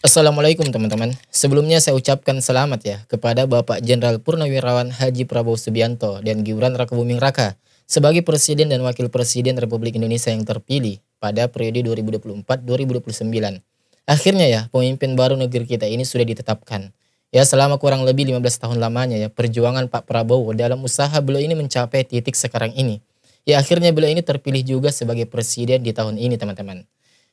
Assalamualaikum teman-teman. Sebelumnya saya ucapkan selamat ya kepada Bapak Jenderal Purnawirawan Haji Prabowo Subianto dan Gibran Rakabuming Raka sebagai Presiden dan Wakil Presiden Republik Indonesia yang terpilih pada periode 2024-2029. Akhirnya ya, pemimpin baru negeri kita ini sudah ditetapkan. Ya, selama kurang lebih 15 tahun lamanya ya, perjuangan Pak Prabowo dalam usaha beliau ini mencapai titik sekarang ini. Ya, akhirnya beliau ini terpilih juga sebagai presiden di tahun ini, teman-teman.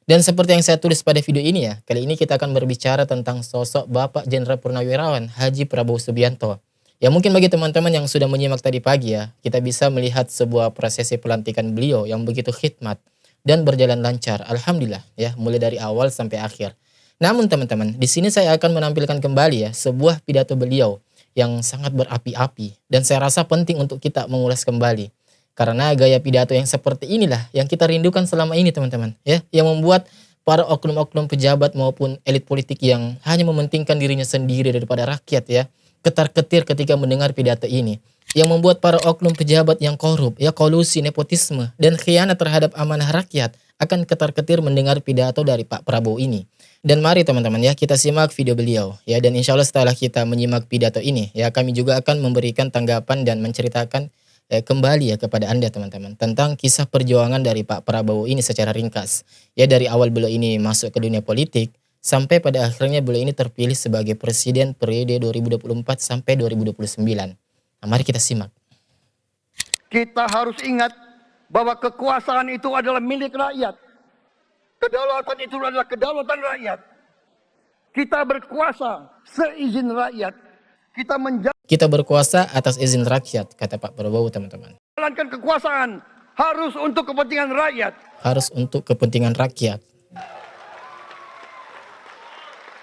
Dan seperti yang saya tulis pada video ini ya, kali ini kita akan berbicara tentang sosok Bapak Jenderal Purnawirawan Haji Prabowo Subianto. Ya mungkin bagi teman-teman yang sudah menyimak tadi pagi ya, kita bisa melihat sebuah prosesi pelantikan beliau yang begitu khidmat dan berjalan lancar. Alhamdulillah ya, mulai dari awal sampai akhir. Namun teman-teman, di sini saya akan menampilkan kembali ya sebuah pidato beliau yang sangat berapi-api dan saya rasa penting untuk kita mengulas kembali. Karena gaya pidato yang seperti inilah yang kita rindukan selama ini teman-teman ya, yang membuat para oknum-oknum pejabat maupun elit politik yang hanya mementingkan dirinya sendiri daripada rakyat ya, ketar-ketir ketika mendengar pidato ini. Yang membuat para oknum pejabat yang korup, ya kolusi, nepotisme dan khianat terhadap amanah rakyat akan ketar-ketir mendengar pidato dari Pak Prabowo ini. Dan mari teman-teman ya, kita simak video beliau ya, dan insya Allah setelah kita menyimak pidato ini ya, kami juga akan memberikan tanggapan dan menceritakan kembali ya kepada Anda teman-teman tentang kisah perjuangan dari Pak Prabowo ini secara ringkas. Ya, dari awal beliau ini masuk ke dunia politik sampai pada akhirnya beliau ini terpilih sebagai presiden periode 2024 sampai 2029. Nah, mari kita simak. Kita harus ingat bahwa kekuasaan itu adalah milik rakyat. Kedaulatan itu adalah kedaulatan rakyat. Kita berkuasa seizin rakyat. Kita berkuasa atas izin rakyat, kata Pak Prabowo teman-teman. Menjalankan kekuasaan harus untuk kepentingan rakyat. Harus untuk kepentingan rakyat.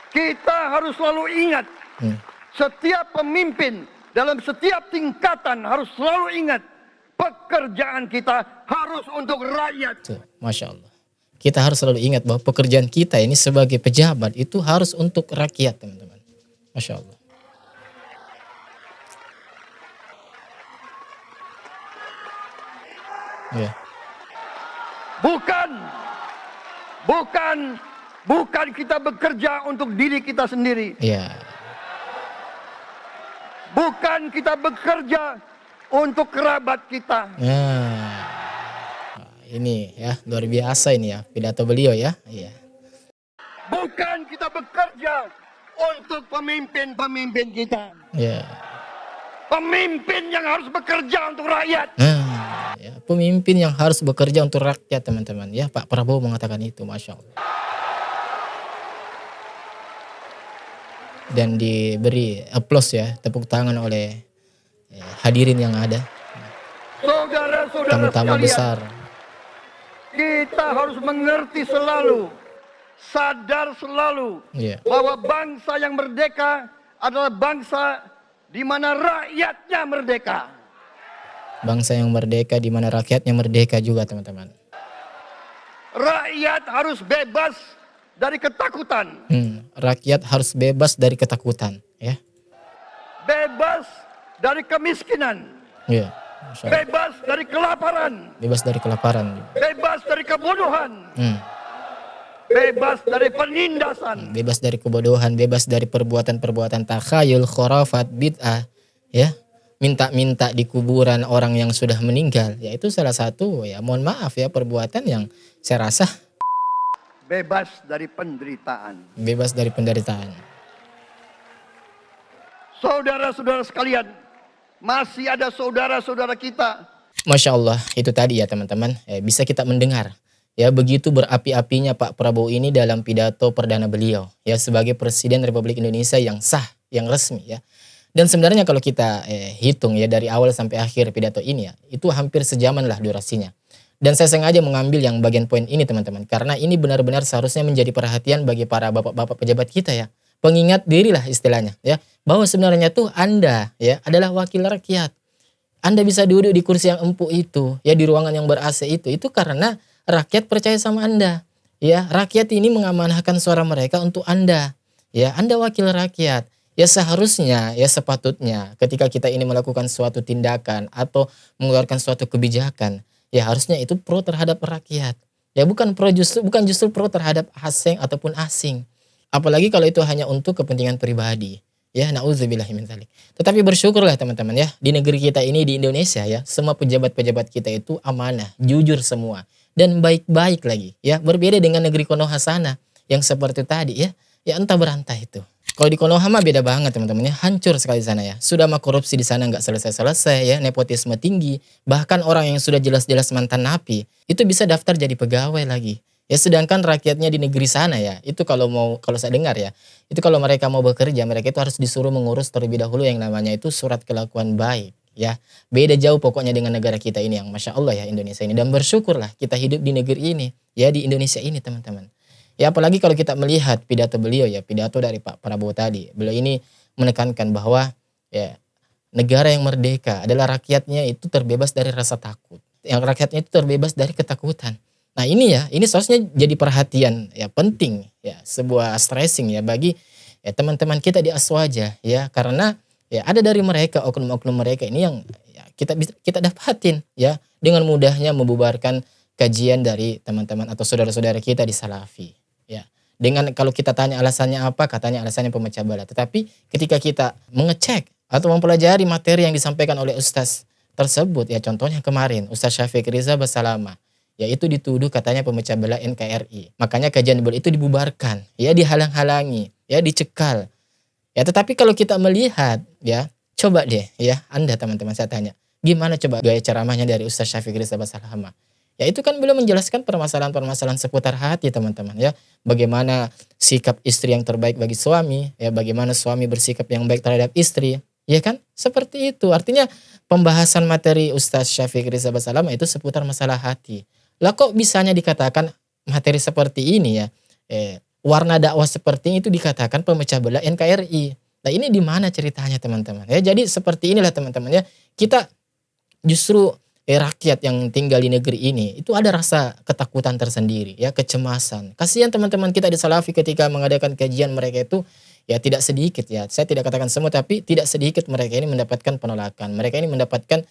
Kita harus selalu ingat, setiap pemimpin dalam setiap tingkatan harus selalu ingat, pekerjaan kita harus untuk rakyat. Tuh, Masya Allah. Kita harus selalu ingat bahwa pekerjaan kita ini sebagai pejabat itu harus untuk rakyat teman-teman. Masya Allah. Ya. Bukan kita bekerja untuk diri kita sendiri. Ya. Bukan kita bekerja untuk kerabat kita. Nah, ini ya luar biasa ini ya pidato beliau ya. Iya. Bukan kita bekerja untuk pemimpin-pemimpin kita. Ya. Pemimpin yang harus bekerja untuk rakyat. Nah, ya, pemimpin yang harus bekerja untuk rakyat teman-teman ya, Pak Prabowo mengatakan itu, Masya Allah. Dan diberi aplaus ya, tepuk tangan oleh hadirin yang ada. Saudara-saudara Tamu-tamu sekalian, besar. kita harus mengerti selalu, sadar selalu bahwa bangsa yang merdeka adalah bangsa di mana rakyatnya merdeka. Bangsa yang merdeka di mana rakyatnya merdeka juga teman-teman. Rakyat harus bebas dari ketakutan. Rakyat harus bebas dari ketakutan ya. Bebas dari kemiskinan. Ya. Bebas dari kelaparan. Bebas dari kelaparan. Bebas dari kebodohan. Bebas dari penindasan. Bebas dari kebodohan, bebas dari perbuatan-perbuatan takhayul, khurafat, bid'ah, ya. Minta-minta di kuburan orang yang sudah meninggal. Ya itu salah satu ya, mohon maaf ya, perbuatan yang saya rasa bebas dari penderitaan. Bebas dari penderitaan. Saudara-saudara sekalian, masih ada saudara-saudara kita. Masya Allah, itu tadi ya teman-teman, bisa kita mendengar. Ya begitu berapi-apinya Pak Prabowo ini dalam pidato perdana beliau ya sebagai Presiden Republik Indonesia yang sah, yang resmi ya. Dan sebenarnya kalau kita hitung ya dari awal sampai akhir pidato ini ya, itu hampir sejaman lah durasinya. Dan saya sengaja mengambil yang bagian poin ini teman-teman, karena ini benar-benar seharusnya menjadi perhatian bagi para bapak-bapak pejabat kita ya. Pengingat diri lah istilahnya ya, bahwa sebenarnya tuh Anda ya adalah wakil rakyat. Anda bisa duduk di kursi yang empuk itu ya, di ruangan yang ber-AC itu karena rakyat percaya sama Anda. Ya, rakyat ini mengamanahkan suara mereka untuk Anda. Ya, Anda wakil rakyat. Ya seharusnya, ya sepatutnya ketika kita ini melakukan suatu tindakan atau mengeluarkan suatu kebijakan, ya harusnya itu pro terhadap rakyat. Ya bukan justru pro terhadap asing ataupun asing. Apalagi kalau itu hanya untuk kepentingan pribadi. Ya, nauzubillahi min dzalik. Tetapi bersyukurlah teman-teman ya, di negeri kita ini di Indonesia ya, semua pejabat-pejabat kita itu amanah, jujur semua dan baik-baik lagi ya. Berbeda dengan negeri Konoha sana yang seperti tadi ya. Ya entah berantah itu. Kalau di Konoha mah beda banget teman-teman ya, hancur sekali sana ya. Sudah mah korupsi di sana nggak selesai-selesai ya, nepotisme tinggi. Bahkan orang yang sudah jelas-jelas mantan napi itu bisa daftar jadi pegawai lagi. Ya sedangkan rakyatnya di negeri sana ya, itu kalau saya dengar ya, itu kalau mereka mau bekerja, mereka itu harus disuruh mengurus terlebih dahulu yang namanya itu surat kelakuan baik ya. Beda jauh pokoknya dengan negara kita ini yang Masya Allah ya Indonesia ini. Dan bersyukurlah kita hidup di negeri ini, ya di Indonesia ini teman-teman. Ya apalagi kalau kita melihat pidato beliau ya, pidato dari Pak Prabowo tadi. Beliau ini menekankan bahwa ya negara yang merdeka adalah rakyatnya itu terbebas dari rasa takut. Yang rakyatnya itu terbebas dari ketakutan. Nah ini ya, ini seharusnya jadi perhatian ya penting ya, sebuah stressing ya bagi ya teman-teman kita di Aswaja ya, karena ya ada dari mereka oknum-oknum mereka ini yang ya, kita dapatin ya dengan mudahnya membubarkan kajian dari teman-teman atau saudara-saudara kita di Salafi ya. Dengan kalau kita tanya alasannya apa, katanya alasannya pemecah belah. Tetapi ketika kita mengecek atau mempelajari materi yang disampaikan oleh ustaz tersebut ya, contohnya kemarin Ustaz Syafiq Riza Basalama yaitu dituduh katanya pemecah belah NKRI. Makanya kajian beliau itu dibubarkan, ya dihalang-halangi, ya dicekal. Ya tetapi kalau kita melihat ya, coba deh ya Anda teman-teman saya tanya, gimana coba gaya ceramahnya dari Ustaz Syafiq Rizal Basalama? Ya itu kan belum menjelaskan permasalahan-permasalahan seputar hati teman-teman ya. Bagaimana sikap istri yang terbaik bagi suami, ya bagaimana suami bersikap yang baik terhadap istri, ya kan? Seperti itu. Artinya pembahasan materi Ustaz Syafiq Rizal Basalama itu seputar masalah hati. Lah kok bisanya dikatakan materi seperti ini ya, warna dakwah seperti ini itu dikatakan pemecah belah NKRI. Nah ini di mana ceritanya teman-teman? Ya jadi seperti inilah teman-teman ya. Kita justru rakyat yang tinggal di negeri ini itu ada rasa ketakutan tersendiri ya, kecemasan. Kasihan teman-teman kita di Salafi ketika mengadakan kajian mereka itu ya tidak sedikit ya. Saya tidak katakan semua tapi tidak sedikit mereka ini mendapatkan penolakan. Mereka ini mendapatkan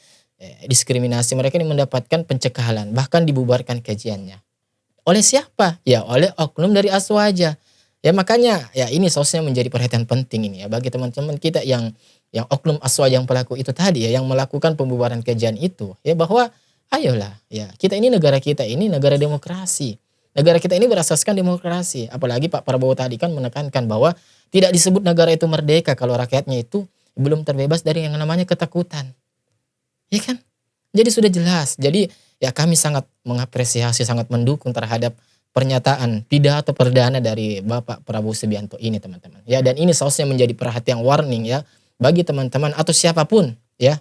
diskriminasi, mereka ini mendapatkan pencekalan, bahkan dibubarkan kajiannya. Oleh siapa? Ya oleh oknum dari Aswaja. Ya makanya ya ini seharusnya menjadi perhatian penting ini ya bagi teman-teman kita yang oknum Aswaja yang pelaku itu tadi ya, yang melakukan pembubaran kajian itu ya, bahwa ayolah ya, kita ini negara negara demokrasi. Negara kita ini berasaskan demokrasi. Apalagi Pak Prabowo tadi kan menekankan bahwa tidak disebut negara itu merdeka kalau rakyatnya itu belum terbebas dari yang namanya ketakutan. Ya kan? Jadi sudah jelas. Jadi ya kami sangat mengapresiasi, sangat mendukung terhadap pernyataan pidato perdana dari Bapak Prabowo Subianto ini teman-teman. Ya dan ini seharusnya menjadi perhatian warning ya bagi teman-teman atau siapapun ya.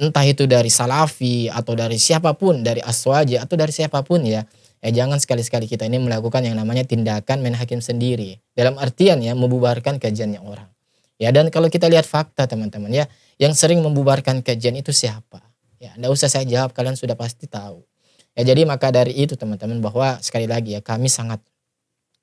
Entah itu dari Salafi atau dari siapapun, dari Aswaja atau dari siapapun ya. Ya jangan sekali-sekali kita ini melakukan yang namanya tindakan main hakim sendiri. Dalam artian ya membubarkan kajiannya orang. Ya dan kalau kita lihat fakta teman-teman ya, yang sering membubarkan kajian itu siapa? Ya enggak usah saya jawab, kalian sudah pasti tahu. Ya jadi maka dari itu teman-teman, bahwa sekali lagi ya kami sangat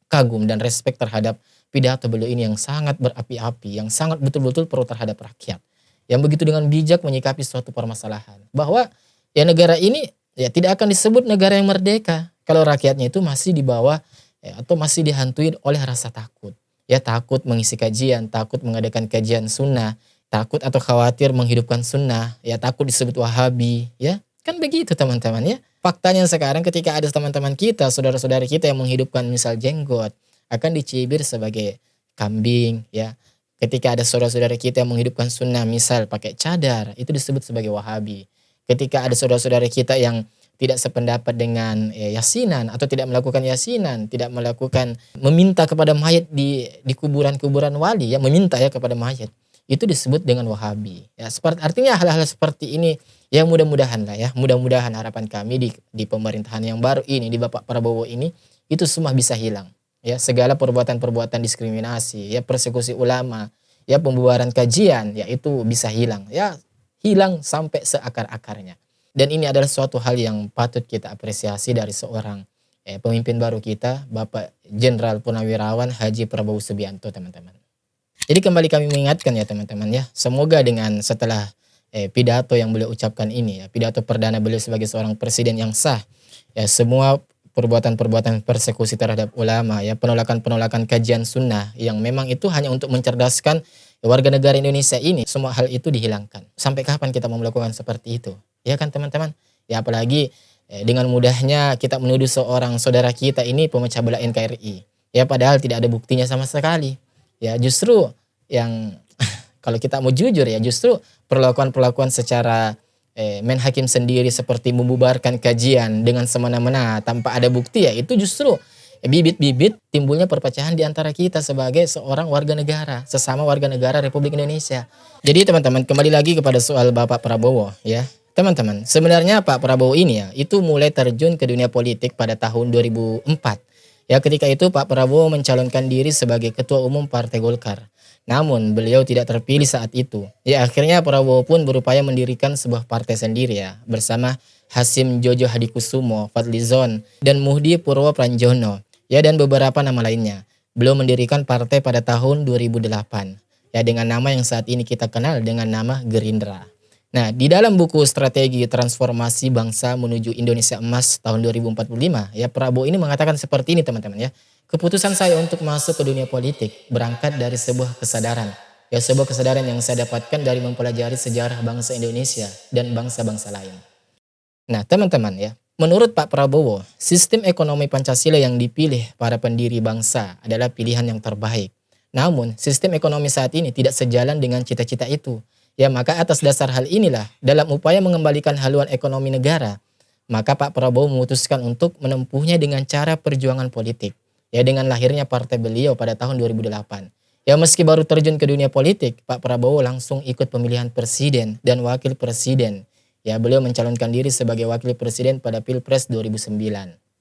kagum dan respect terhadap pidato beliau ini yang sangat berapi-api, yang sangat betul-betul pro terhadap rakyat. Yang begitu dengan bijak menyikapi suatu permasalahan. Bahwa ya negara ini ya tidak akan disebut negara yang merdeka kalau rakyatnya itu masih di bawah ya, atau masih dihantui oleh rasa takut. Ya takut mengisi kajian, takut mengadakan kajian sunnah, takut atau khawatir menghidupkan sunnah, ya takut disebut wahabi, ya kan begitu teman-teman ya. Faktanya sekarang ketika ada teman-teman kita, saudara-saudara kita yang menghidupkan misal jenggot, akan dicibir sebagai kambing ya. Ketika ada saudara-saudara kita yang menghidupkan sunnah misal pakai cadar, itu disebut sebagai wahabi. Ketika ada saudara-saudara kita yang tidak sependapat dengan yasinan atau tidak melakukan yasinan, tidak melakukan meminta kepada mayat di kuburan-kuburan wali ya, meminta ya kepada mayat, itu disebut dengan wahabi ya. Seperti artinya hal-hal seperti ini yang mudah-mudahan lah ya, mudah-mudahan harapan kami di pemerintahan yang baru ini, di Bapak Prabowo ini, itu semua bisa hilang ya, segala perbuatan-perbuatan diskriminasi ya, persekusi ulama ya, pembubaran kajian ya, itu bisa hilang ya, hilang sampai seakar-akarnya. Dan ini adalah suatu hal yang patut kita apresiasi dari seorang pemimpin baru kita, Bapak Jenderal Purnawirawan Haji Prabowo Subianto teman-teman. Jadi kembali kami mengingatkan ya teman-teman ya, semoga dengan setelah pidato yang beliau ucapkan ini ya, pidato perdana beliau sebagai seorang presiden yang sah ya, semua perbuatan-perbuatan persekusi terhadap ulama, ya penolakan-penolakan kajian sunnah yang memang itu hanya untuk mencerdaskan warga negara Indonesia ini, semua hal itu dihilangkan. Sampai kapan kita mau melakukan seperti itu? Ya kan teman-teman? Ya apalagi dengan mudahnya kita menuduh seorang saudara kita ini pemecah belah NKRI. Ya padahal tidak ada buktinya sama sekali. Ya justru yang kalau kita mau jujur ya justru perlakuan-perlakuan secara main hakim sendiri seperti membubarkan kajian dengan semena-mena tanpa ada bukti, ya itu justru bibit-bibit timbulnya perpecahan di antara kita sebagai seorang warga negara, sesama warga negara Republik Indonesia. Jadi teman-teman, kembali lagi kepada soal Bapak Prabowo ya. Teman-teman, sebenarnya Pak Prabowo ini ya itu mulai terjun ke dunia politik pada tahun 2004. Ya ketika itu Pak Prabowo mencalonkan diri sebagai Ketua Umum Partai Golkar. Namun beliau tidak terpilih saat itu. Ya akhirnya Prabowo pun berupaya mendirikan sebuah partai sendiri ya bersama Hasim Jojo Hadikusumo, Fadlizon, dan Muhdi Purwo Pranjono. Ya dan beberapa nama lainnya. Beliau mendirikan partai pada tahun 2008. Ya dengan nama yang saat ini kita kenal dengan nama Gerindra. Nah, di dalam buku Strategi Transformasi Bangsa Menuju Indonesia Emas tahun 2045, ya Prabowo ini mengatakan seperti ini teman-teman ya. Keputusan saya untuk masuk ke dunia politik berangkat dari sebuah kesadaran. Ya sebuah kesadaran yang saya dapatkan dari mempelajari sejarah bangsa Indonesia dan bangsa-bangsa lain. Nah, teman-teman ya, menurut Pak Prabowo, sistem ekonomi Pancasila yang dipilih para pendiri bangsa adalah pilihan yang terbaik. Namun, sistem ekonomi saat ini tidak sejalan dengan cita-cita itu. Ya maka atas dasar hal inilah dalam upaya mengembalikan haluan ekonomi negara, maka Pak Prabowo memutuskan untuk menempuhnya dengan cara perjuangan politik. Ya dengan lahirnya partai beliau pada tahun 2008. Ya meski baru terjun ke dunia politik, Pak Prabowo langsung ikut pemilihan presiden dan wakil presiden. Ya beliau mencalonkan diri sebagai wakil presiden pada Pilpres 2009.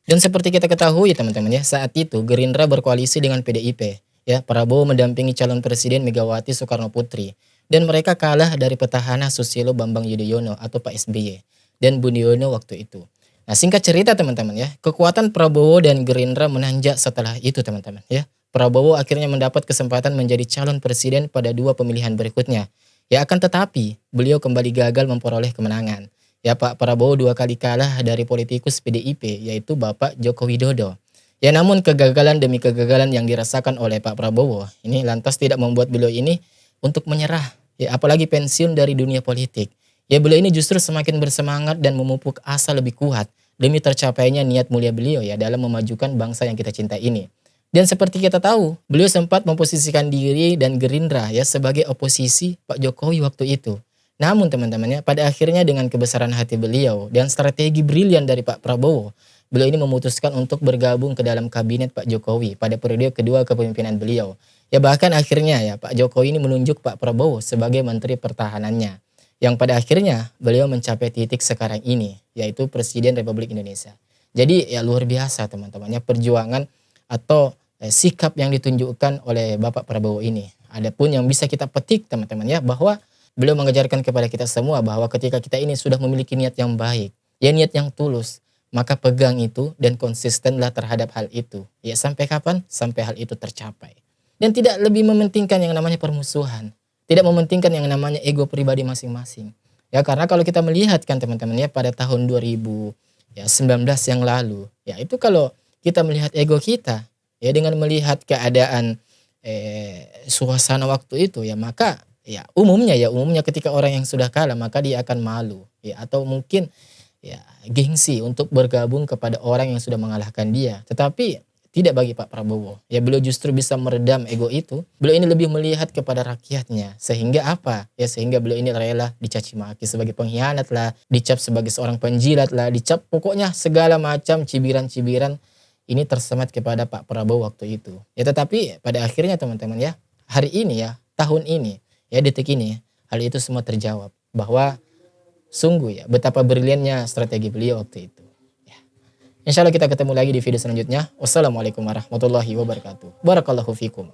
Dan seperti kita ketahui teman-teman ya, saat itu Gerindra berkoalisi dengan PDIP. Ya Prabowo mendampingi calon presiden Megawati Soekarno Putri. Dan mereka kalah dari petahana Susilo Bambang Yudhoyono atau Pak SBY dan Budiono waktu itu. Nah singkat cerita teman-teman ya, kekuatan Prabowo dan Gerindra menanjak setelah itu teman-teman ya. Prabowo akhirnya mendapat kesempatan menjadi calon presiden pada dua pemilihan berikutnya. Ya akan tetapi beliau kembali gagal memperoleh kemenangan. Ya Pak Prabowo dua kali kalah dari politikus PDIP yaitu Bapak Joko Widodo. Ya namun kegagalan demi kegagalan yang dirasakan oleh Pak Prabowo ini lantas tidak membuat beliau ini untuk menyerah, ya apalagi pensiun dari dunia politik. Ya beliau ini justru semakin bersemangat dan memupuk asa lebih kuat demi tercapainya niat mulia beliau ya dalam memajukan bangsa yang kita cintai ini. Dan seperti kita tahu, beliau sempat memposisikan diri dan Gerindra ya sebagai oposisi Pak Jokowi waktu itu. Namun teman-teman ya, pada akhirnya dengan kebesaran hati beliau dan strategi brilian dari Pak Prabowo, beliau ini memutuskan untuk bergabung ke dalam kabinet Pak Jokowi pada periode kedua kepemimpinan beliau. Ya bahkan akhirnya ya Pak Jokowi ini menunjuk Pak Prabowo sebagai Menteri Pertahanannya. Yang pada akhirnya beliau mencapai titik sekarang ini, yaitu Presiden Republik Indonesia. Jadi ya luar biasa teman-teman ya perjuangan atau sikap yang ditunjukkan oleh Bapak Prabowo ini. Adapun yang bisa kita petik teman-teman ya bahwa beliau mengajarkan kepada kita semua bahwa ketika kita ini sudah memiliki niat yang baik, ya niat yang tulus, maka pegang itu dan konsistenlah terhadap hal itu. Ya sampai kapan? Sampai hal itu tercapai. Dan tidak lebih mementingkan yang namanya permusuhan. Tidak mementingkan yang namanya ego pribadi masing-masing. Ya karena kalau kita melihat kan teman-teman ya pada tahun 2019 yang lalu. Ya itu kalau kita melihat ego kita. Ya dengan melihat keadaan suasana waktu itu ya maka ya umumnya ketika orang yang sudah kalah maka dia akan malu. Ya atau mungkin ya gengsi untuk bergabung kepada orang yang sudah mengalahkan dia. Tetapi tidak bagi Pak Prabowo. Ya beliau justru bisa meredam ego itu. Beliau ini lebih melihat kepada rakyatnya. Sehingga apa? Ya sehingga beliau ini rela dicaci maki sebagai pengkhianat lah, dicap sebagai seorang penjilat lah, dicap pokoknya segala macam cibiran-cibiran ini tersemat kepada Pak Prabowo waktu itu. Ya tetapi pada akhirnya teman-teman ya, hari ini ya, tahun ini, ya detik ini, hal itu semua terjawab. Bahwa sungguh ya betapa briliannya strategi beliau waktu itu. Insya Allah kita ketemu lagi di video selanjutnya. Wassalamualaikum warahmatullahi wabarakatuh. Barakallahu fikum.